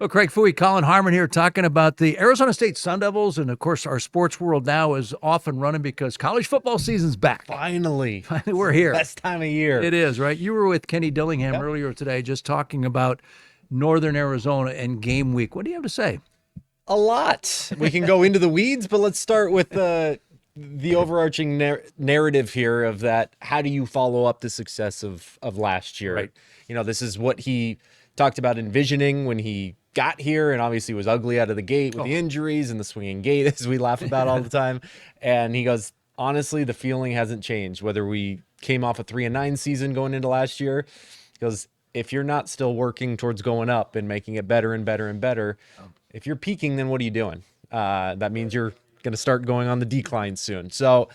Well, Craig Fouhy, Collin Harmon here talking about the Arizona State Sun Devils. And, of course, our sports world now is off and running because college football season's back. Finally. Finally, we're here. Best time of year. It is, right? You were with Kenny Dillingham Yep. earlier today just talking about Northern Arizona and game week. What do you have to say? A lot. We can go into the weeds, but let's start with the overarching narrative here of that. How do you follow up the success of last year? Right. You know, this is what he talked about envisioning when he got here, and obviously was ugly out of the gate with the injuries and the swinging gate, as we laugh about all the time. And he goes, honestly, the feeling hasn't changed. Whether we came off a 3-9 season going into last year, he goes, if you're not still working towards going up and making it better and better and better, if you're peaking, then what are you doing? That means you're going to start going on the decline soon. So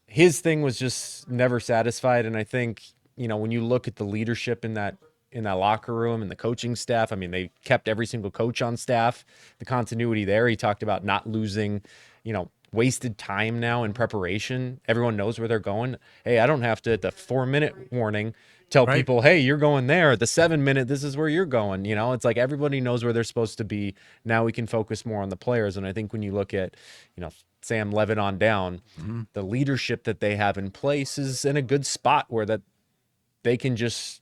his thing was just never satisfied. And I think, you know, when you look at the leadership in that locker room and the coaching staff, I mean, they kept every single coach on staff, the continuity there. He talked about not losing, you know, wasted time now in preparation. Everyone knows where they're going. Hey, I don't have to, at the 4-minute warning, tell people, hey, you're going there. At the 7-minute, this is where you're going. You know, it's like everybody knows where they're supposed to be. Now we can focus more on the players. And I think when you look at, you know, Sam Levitt on down, the leadership that they have in place is in a good spot where that they can just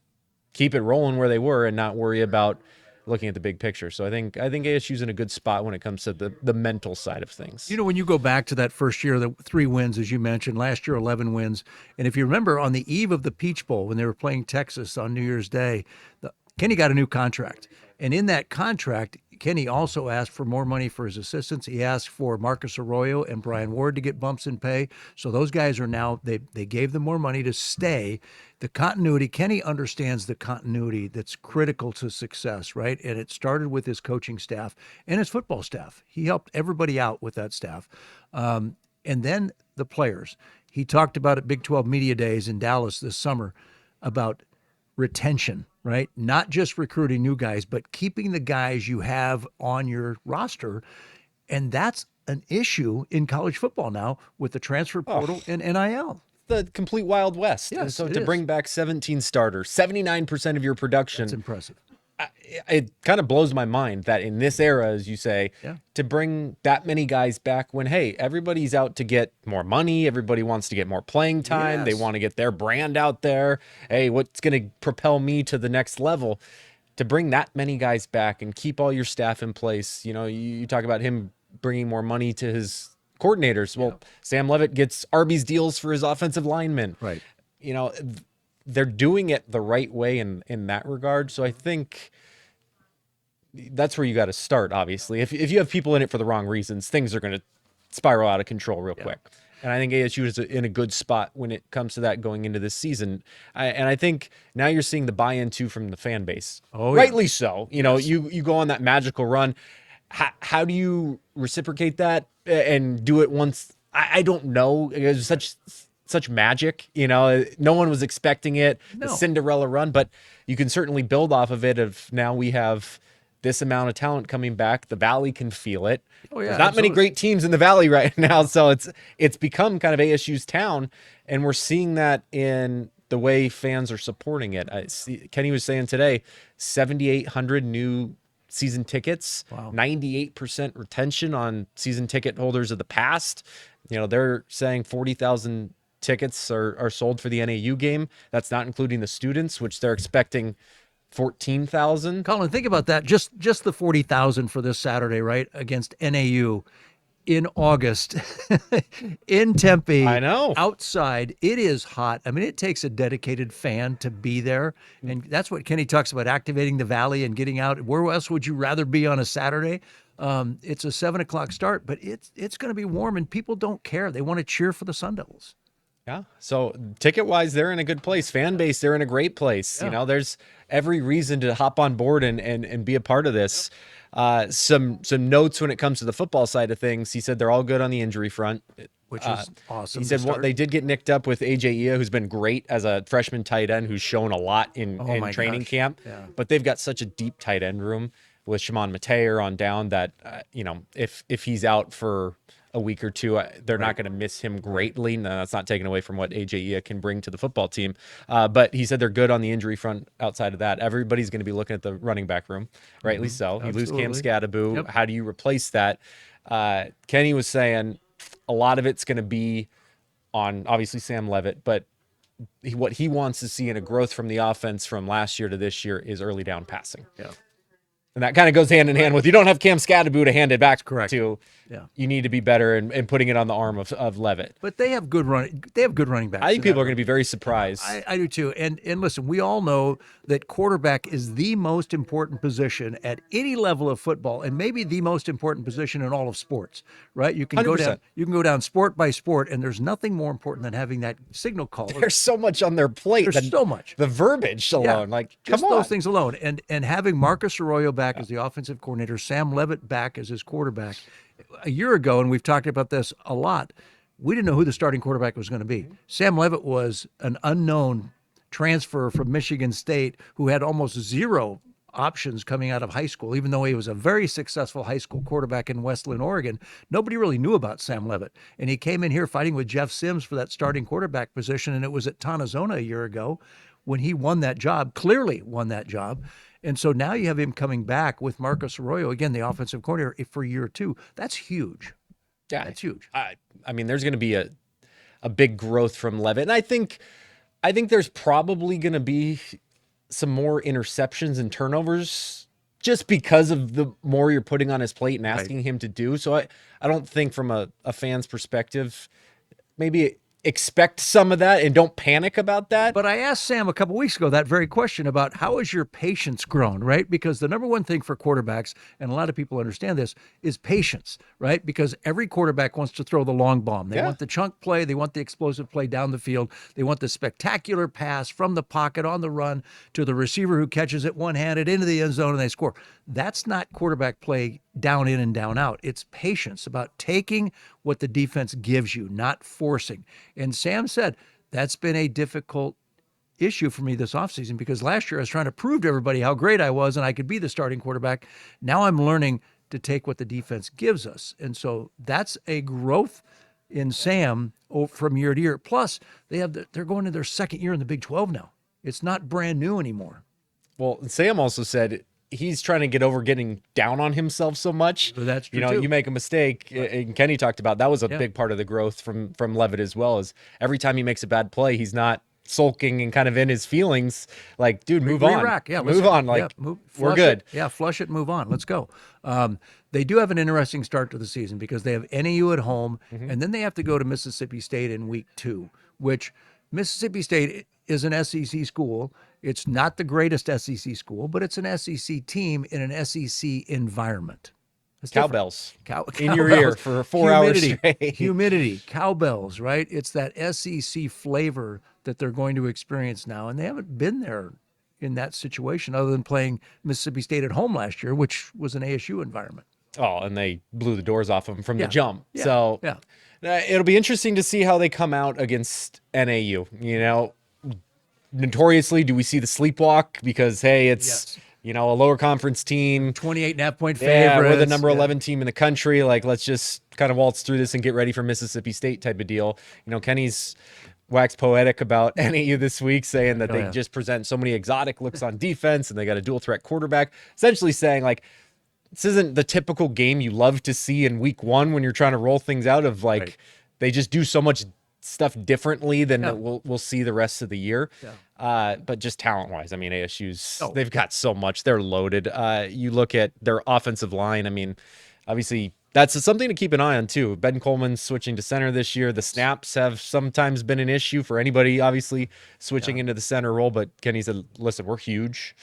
keep it rolling where they were and not worry about looking at the big picture. So I think ASU's in a good spot when it comes to the mental side of things. You know, when you go back to that first year, the 3 wins, as you mentioned, last year 11 wins. And if you remember, on the eve of the Peach Bowl, when they were playing Texas on New Year's Day, Kenny got a new contract. And in that contract, Kenny also asked for more money for his assistants. He asked for Marcus Arroyo and Brian Ward to get bumps in pay. So those guys are now, they gave them more money to stay. The continuity, Kenny understands the continuity that's critical to success, right? And it started with his coaching staff and his football staff. He helped everybody out with that staff. And then the players. He talked about at Big 12 Media Days in Dallas this summer about retention, right? Not just recruiting new guys, but keeping the guys you have on your roster. And that's an issue in college football now with the transfer portal and NIL. The complete Wild West. Yes, and so it to is. bring back 17 starters, 79% of your production. That's impressive. It kind of blows my mind that in this era, as you say, to bring that many guys back when, hey, everybody's out to get more money. Everybody wants to get more playing time. They want to get their brand out there. Hey, what's going to propel me to the next level? To bring that many guys back and keep all your staff in place. You know, you talk about him bringing more money to his coordinators. Well, Sam Levitt gets Arby's deals for his offensive linemen. Right. You know, they're doing it the right way in that regard. So I think that's where you got to start, obviously. If you have people in it for the wrong reasons, things are going to spiral out of control real quick. And I think ASU is in a good spot when it comes to that going into this season. And I think now you're seeing the buy-in too from the fan base. Rightly so. You know, you go on that magical run. How do you reciprocate that and do it once? I don't know. It was such magic, you know, no one was expecting it, the Cinderella run, but you can certainly build off of it. Of now we have this amount of talent coming back. The Valley can feel it. There's not many great teams in the Valley right now. So it's become kind of ASU's town. And we're seeing that in the way fans are supporting it. Kenny was saying today, 7,800 new season tickets, 98% retention on season ticket holders of the past. You know, they're saying 40,000 tickets are sold for the NAU game. That's not including the students, which they're expecting 14,000. Collin, think about that. Just the 40,000 for this Saturday, right? Against NAU in August in Tempe. I know. Outside, it is hot. I mean, it takes a dedicated fan to be there. And that's what Kenny talks about, activating the Valley and getting out. Where else would you rather be on a Saturday? It's a 7 o'clock start, but it's going to be warm and people don't care. They want to cheer for the Sun Devils. Yeah. So ticket-wise, they're in a good place. Fan base, they're in a great place. You know, there's every reason to hop on board and be a part of this. Some notes when it comes to the football side of things. He said they're all good on the injury front, which is awesome. He said they did get nicked up with AJ Ia, who's been great as a freshman tight end, who's shown a lot in training camp. But they've got such a deep tight end room with Shimon Mateer on down that, if he's out for a week or two, they're not going to miss him greatly. No, that's not taken away from what AJ can bring to the football team. But he said they're good on the injury front outside of that. Everybody's going to be looking at the running back room, rightly so. You lose Cam Scadaboo. Yep. How do you replace that? Kenny was saying a lot of it's going to be on, obviously, Sam Levitt, but what he wants to see in a growth from the offense from last year to this year is early down passing. Yeah. And that kind of goes hand in hand with, you don't have Cam Scadaboo to hand it back to. Yeah. You need to be better in putting it on the arm of Levitt. But they have good running backs. I think people are going to be very surprised. I do too. And listen, we all know that quarterback is the most important position at any level of football, and maybe the most important position in all of sports. Right? You can 100%. go down sport by sport, and there's nothing more important than having that signal caller. There's so much on their plate. There's so much. The verbiage alone, Just come on. those things alone, and having Marcus Arroyo back as the offensive coordinator, Sam Levitt back as his quarterback. A year ago, and we've talked about this a lot, we didn't know who the starting quarterback was going to be. Sam Levitt was an unknown transfer from Michigan State who had almost zero options coming out of high school, even though he was a very successful high school quarterback in Westland, Oregon. Nobody really knew about Sam Levitt. And he came in here fighting with Jeff Sims for that starting quarterback position, and it was at Tonazona a year ago when he won that job, clearly won that job. And so now you have him coming back with Marcus Arroyo, again, the offensive coordinator, for year two. That's huge. Yeah, that's huge. I mean, there's going to be a big growth from Levitt. And I think there's probably going to be some more interceptions and turnovers just because of the more you're putting on his plate and asking him to do. So I don't think from a fan's perspective, maybe expect some of that and don't panic about that. But I asked Sam a couple weeks ago that very question about how has your patience grown, right? Because the number one thing for quarterbacks, and a lot of people understand this, is patience, right? Because every quarterback wants to throw the long bomb. They want the chunk play. They want the explosive play down the field. They want the spectacular pass from the pocket on the run to the receiver who catches it one-handed into the end zone and they score. That's not quarterback play down in and down out. It's patience, about taking what the defense gives you, not forcing. And Sam said, that's been a difficult issue for me this offseason because last year I was trying to prove to everybody how great I was and I could be the starting quarterback. Now I'm learning to take what the defense gives us. And so that's a growth in Sam from year to year. Plus, they're going to their second year in the Big 12 now. It's not brand new anymore. Well, Sam also said he's trying to get over getting down on himself so much. So that's true, you make a mistake, and Kenny talked about that was a big part of the growth from Levitt as well. Is every time he makes a bad play, he's not sulking and kind of in his feelings. Like, dude, move on. Move on. Like, we're good. Flush it, move on. Let's go. They do have an interesting start to the season because they have NAU at home, and then they have to go to Mississippi State in week 2, which Mississippi State is an SEC school. It's not the greatest SEC school, but it's an SEC team in an SEC environment. Cowbells in cowbells. your ear for 4 hours straight. Humidity, cowbells, right? It's that SEC flavor that they're going to experience now, and they haven't been there in that situation other than playing Mississippi State at home last year, which was an ASU environment. Oh, and they blew the doors off them from the jump. So yeah. It'll be interesting to see how they come out against NAU. Notoriously, do we see the sleepwalk? Because, hey, it's, a lower conference team. 28.5-point favorites. Yeah, we're the number 11 team in the country. Like, let's just kind of waltz through this and get ready for Mississippi State type of deal. Kenny's waxed poetic about NAU this week, saying that they just present so many exotic looks on defense and they got a dual threat quarterback. Essentially saying, like, this isn't the typical game you love to see in week 1 when you're trying to roll things out of, like, they just do so much stuff differently than we'll see the rest of the year. But just talent-wise, I mean, ASU's, they've got so much. They're loaded. You look at their offensive line. I mean, obviously, that's something to keep an eye on, too. Ben Coleman's switching to center this year. The snaps have sometimes been an issue for anybody, obviously, switching into the center role. But Kenny said, listen, we're huge.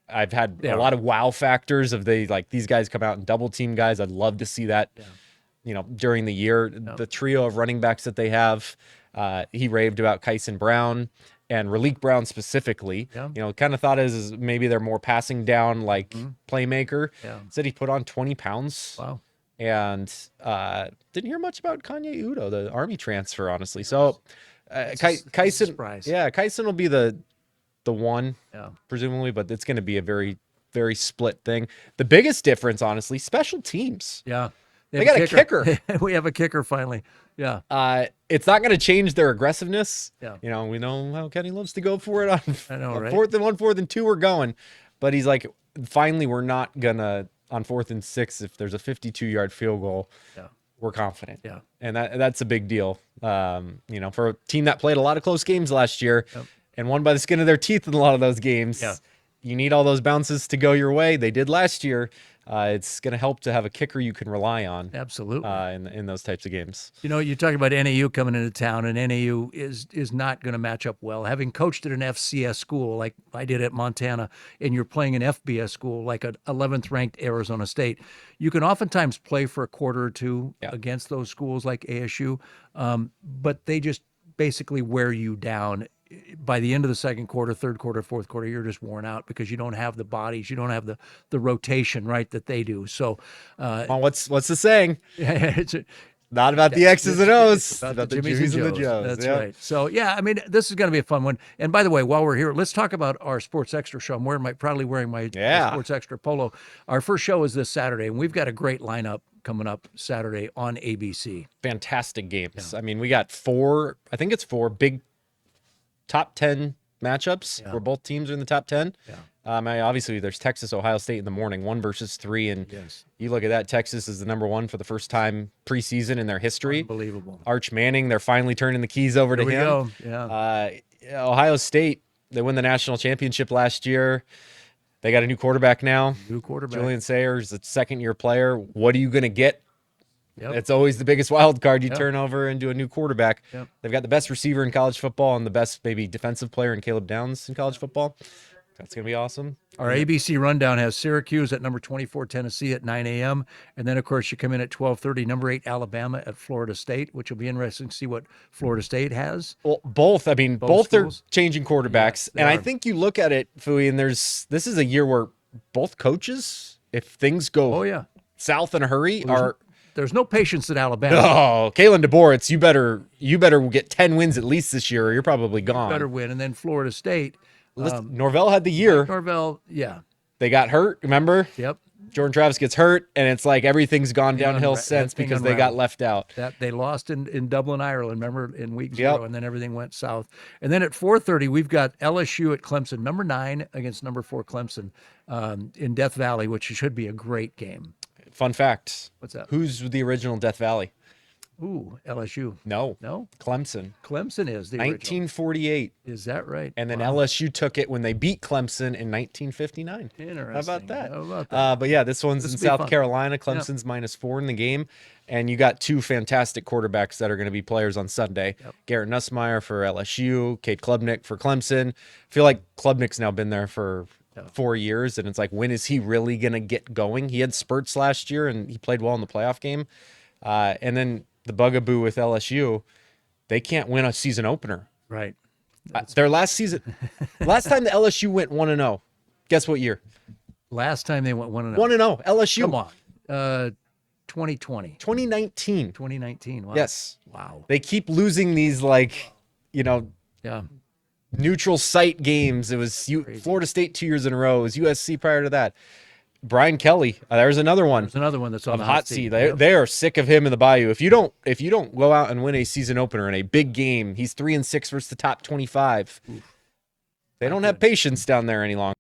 I've had a lot of wow factors of these guys come out and double team guys. I'd love to see that. During the year, the trio of running backs that they have, he raved about Kyson Brown and Raleek Brown specifically. Kind of thought as maybe they're more passing down playmaker. Said he put on 20 pounds. Wow. And didn't hear much about Kanye Udo, the Army transfer, honestly. So Kyson, Kyson will be the one, presumably, but it's going to be a very very split thing. The biggest difference, honestly, special teams. Yeah. They got a kicker. We have a kicker finally. Yeah. It's not going to change their aggressiveness. Yeah. You know, we know how Kenny loves to go for it on, I know, on right? 4th and 1, 4th and 2, we're going. But he's like, finally, we're not going to, on 4th and 6, if there's a 52-yard field goal, Yeah. we're confident. Yeah. And that's a big deal. You know, for a team that played a lot of close games last year and won by the skin of their teeth in a lot of those games, you need all those bounces to go your way. They did last year. It's going to help to have a kicker you can rely on. Absolutely. In those types of games. You know, you talk about NAU coming into town, and NAU is not going to match up well. Having coached at an FCS school like I did at Montana, and you're playing an FBS school like an 11th ranked Arizona State, you can oftentimes play for a quarter or two against those schools like ASU, but they just basically wear you down. By the end of the second quarter, third quarter, fourth quarter, you're just worn out because you don't have the bodies, you don't have the rotation, right, that they do. So, well, what's the saying? It's not about the X's and O's, about the Jimmies and the Joes. That's right. So, yeah, I mean, this is going to be a fun one. And by the way, while we're here, let's talk about our Sports Extra show. I'm proudly wearing my Sports Extra polo. Our first show is this Saturday, and we've got a great lineup coming up Saturday on ABC. Fantastic games. I mean, we got 4 big top 10 matchups where both teams are in the top 10. Obviously, there's Texas, Ohio State in the morning, 1 versus 3. And you look at that, Texas is the number 1 for the first time preseason in their history. Unbelievable. Arch Manning, they're finally turning the keys over to him. Go. Yeah. Ohio State, they won the national championship last year. They got a new quarterback now. Julian Sayers, a second-year player. What are you going to get? It's always the biggest wild card you turn over into a new quarterback. They've got the best receiver in college football and the best maybe defensive player in Caleb Downs in college football. That's going to be awesome. Our ABC rundown has Syracuse at number 24, Tennessee at 9 a.m. And then, of course, you come in at 12:30, number 8, Alabama at Florida State, which will be interesting to see what Florida State has. Well, both are changing quarterbacks. Yeah, and I think you look at it, Fouhy, and this is a year where both coaches, if things go south in a hurry, There's no patience at Alabama. Oh, Kalen DeBoer, you better get 10 wins at least this year, or you're probably gone. Better win. And then Florida State. Norvell had the year. Norvell, They got hurt, remember? Yep. Jordan Travis gets hurt, and it's like everything's gone downhill since because they got left out. That they lost in Dublin, Ireland, remember, in week 0, and then everything went south. And then at 4:30, we've got LSU at Clemson, number 9 against number 4 Clemson in Death Valley, which should be a great game. Fun fact. What's that? Who's the original Death Valley? Ooh, LSU. No. Clemson. Clemson is the original. 1948. Is that right? And then LSU took it when they beat Clemson in 1959. Interesting. How about that? How about that? But yeah, this one's in South Carolina. Clemson's -4 in the game. And you got 2 fantastic quarterbacks that are going to be players on Sunday. Garrett Nussmeier for LSU, Cade Klubnik for Clemson. I feel like Klubnik's now been there for 4 years, and it's like, when is he really going to get going? He had spurts last year, and he played well in the playoff game. And then the bugaboo with LSU, they can't win a season opener. Right. Their last time the LSU went 1-0, guess what year? Last time they went 1-0. 1-0, LSU. Come on. 2020. 2019. 2019. Wow. Yes. Wow. They keep losing these, neutral site games. It was Florida State 2 years in a row. It was USC prior to that. Brian Kelly, there's another one. There's another one that's on the hot seat. They are sick of him in the Bayou. If you don't go out and win a season opener in a big game, he's 3-6 versus the top 25. They don't have patience down there any longer.